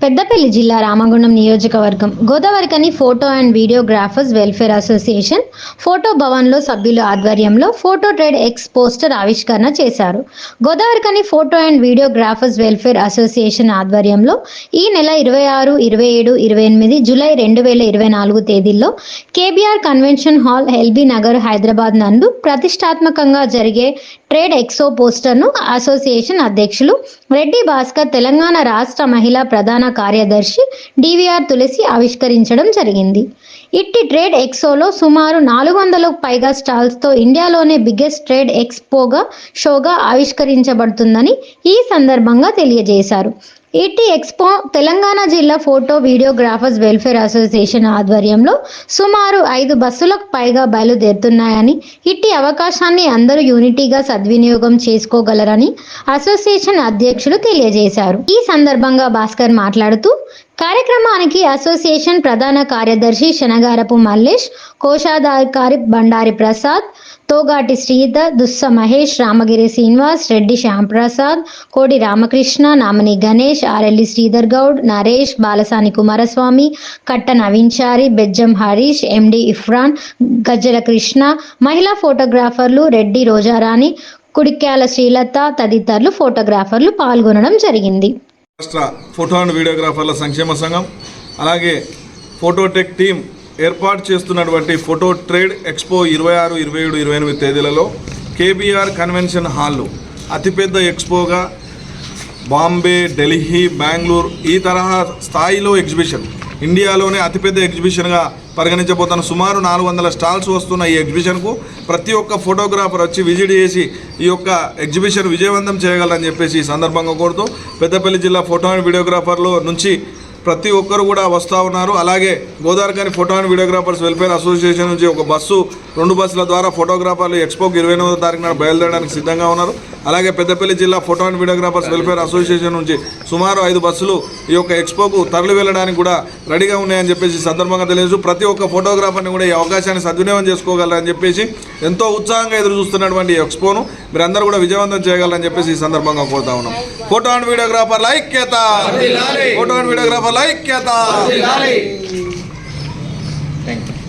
పెద్దపల్లి జిల్లా రామగుండం నియోజకవర్గం Godavarikhani photo and videographers welfare association photo భవన్లో సభ్యుల ఆధ్వర్యంలో ఫోటో ట్రేడ్ ఎక్స్ పోస్టర్ ఆవిష్కరణ చేశారు. Godavarikhani photo and videographers welfare association ఆధ్వర్యంలో ఈ నెల 26, 27, 28 జూలై 2024 తేదీల్లో KBR convention hall, LB Nagar, Hyderabad నందు ప్రతిష్టాత్మకంగా జరిగే ట్రేడ్ ఎక్సో పోస్టర్ను అసోసియేషన్ అధ్యక్షులు రెడ్డి భాస్కర్, తెలంగాణ రాష్ట్ర మహిళా ప్రధాన కార్యదర్శి డివిఆర్ తులసి ఆవిష్కరించడం జరిగింది. ఇట్టి ట్రేడ్ ఎక్సోలో సుమారు 400కు పైగా స్టాల్స్తో ఇండియాలోనే బిగ్గెస్ట్ ట్రేడ్ ఎక్స్పోగా షోగా ఆవిష్కరించబడుతుందని ఈ సందర్భంగా తెలియజేశారు. ఇట్టి ఎక్స్పో తెలంగాణ జిల్లా ఫోటో వీడియోగ్రాఫర్స్ వెల్ఫేర్ అసోసియేషన్ ఆధ్వర్యంలో సుమారు 5 బస్సులకు పైగా బయలుదేరుతున్నాయని, ఇట్టి అవకాశాన్ని అందరూ యూనిటీగా సద్వినియోగం చేసుకోగలరని అసోసియేషన్ అధ్యక్షులు తెలియజేశారు. ఈ సందర్భంగా భాస్కర్ మాట్లాడుతూ, కార్యక్రమానికి అసోసియేషన్ ప్రధాన కార్యదర్శి శనగారపు మల్లేష్, కోశాధికారి బండారి ప్రసాద్, తోగాటి శ్రీధర్, దుస్స మహేష్, రామగిరి శ్రీనివాస్, రెడ్డి శ్యాంప్రసాద్, కోడి రామకృష్ణ, నామని గణేష్, ఆరెల్లి శ్రీధర్ గౌడ్, నరేష్, బాలసాని కుమారస్వామి, కట్ట నవీన్చారి, బెజ్జం హరీష్, ఎండి ఇఫ్రాన్, గజ్జల కృష్ణ, మహిళా ఫోటోగ్రాఫర్లు రెడ్డి రోజారాణి, కుడిక్యాల శ్రీలత తదితరులు ఫోటోగ్రాఫర్లు పాల్గొనడం జరిగింది. రాష్ట్ర ఫోటో అండ్ వీడియోగ్రాఫర్ల సంక్షేమ సంఘం అలాగే ఫోటోటెక్ టీం ఏర్పాటు చేస్తున్నటువంటి ఫోటో ట్రేడ్ ఎక్స్పో 26, 27, 28 తేదీలలో కేబీఆర్ కన్వెన్షన్ హాల్లో అతిపెద్ద ఎక్స్పోగా బాంబే, ఢిల్లీ, బెంగళూరు ఈ తరహా స్థాయిలో ఎగ్జిబిషన్, ఇండియాలోనే అతిపెద్ద ఎగ్జిబిషన్గా పరిగణించబోతున్న సుమారు 400 స్టాల్స్ వస్తున్న ఈ ఎగ్జిబిషన్కు ప్రతి ఒక్క ఫోటోగ్రాఫర్ వచ్చి విజిట్ చేసి ఈ యొక్క ఎగ్జిబిషన్ విజయవంతం చేయగలరని చెప్పేసి ఈ సందర్భంగా కోరుతూ పెద్దపల్లి జిల్లా ఫోటో అండ్ వీడియోగ్రాఫర్లో నుంచి ప్రతి ఒక్కరు కూడా వస్తూ ఉన్నారు. అలాగే Godavarikhani photo and videographers welfare association నుంచి ఒక బస్సు, 2 బస్సుల ద్వారా ఫోటోగ్రాఫర్లు ఎక్స్పోకి 29వ తారీఖు నాడు బయలుదేరడానికి సిద్ధంగా ఉన్నారు. అలాగే పెద్దపల్లి జిల్లా photo and videographers welfare association నుంచి సుమారు 5 బస్సులు ఈ యొక్క ఎక్స్పోకు తరలి వెళ్ళడానికి కూడా రెడీగా ఉన్నాయని చెప్పేసి సందర్భంగా తెలియజేస్తూ ప్రతి ఒక్క ఫోటోగ్రాఫర్ని కూడా ఈ అవకాశాన్ని సద్వినియోగం చేసుకోగలరని చెప్పేసి ఎంతో ఉత్సాహంగా ఎదురు చూస్తున్నటువంటి ఈ ఎక్స్పోను మీరందరూ కూడా విజయవంతం చేయగలరని చెప్పేసి ఈ సందర్భంగా కోరుతా ఉన్నాం. ఫోటో అండ్ వీడియోగ్రాఫర్ల ఐక్యత, ఫోటో అండ్ వీడియోగ్రాఫర్ల ఐక్యత.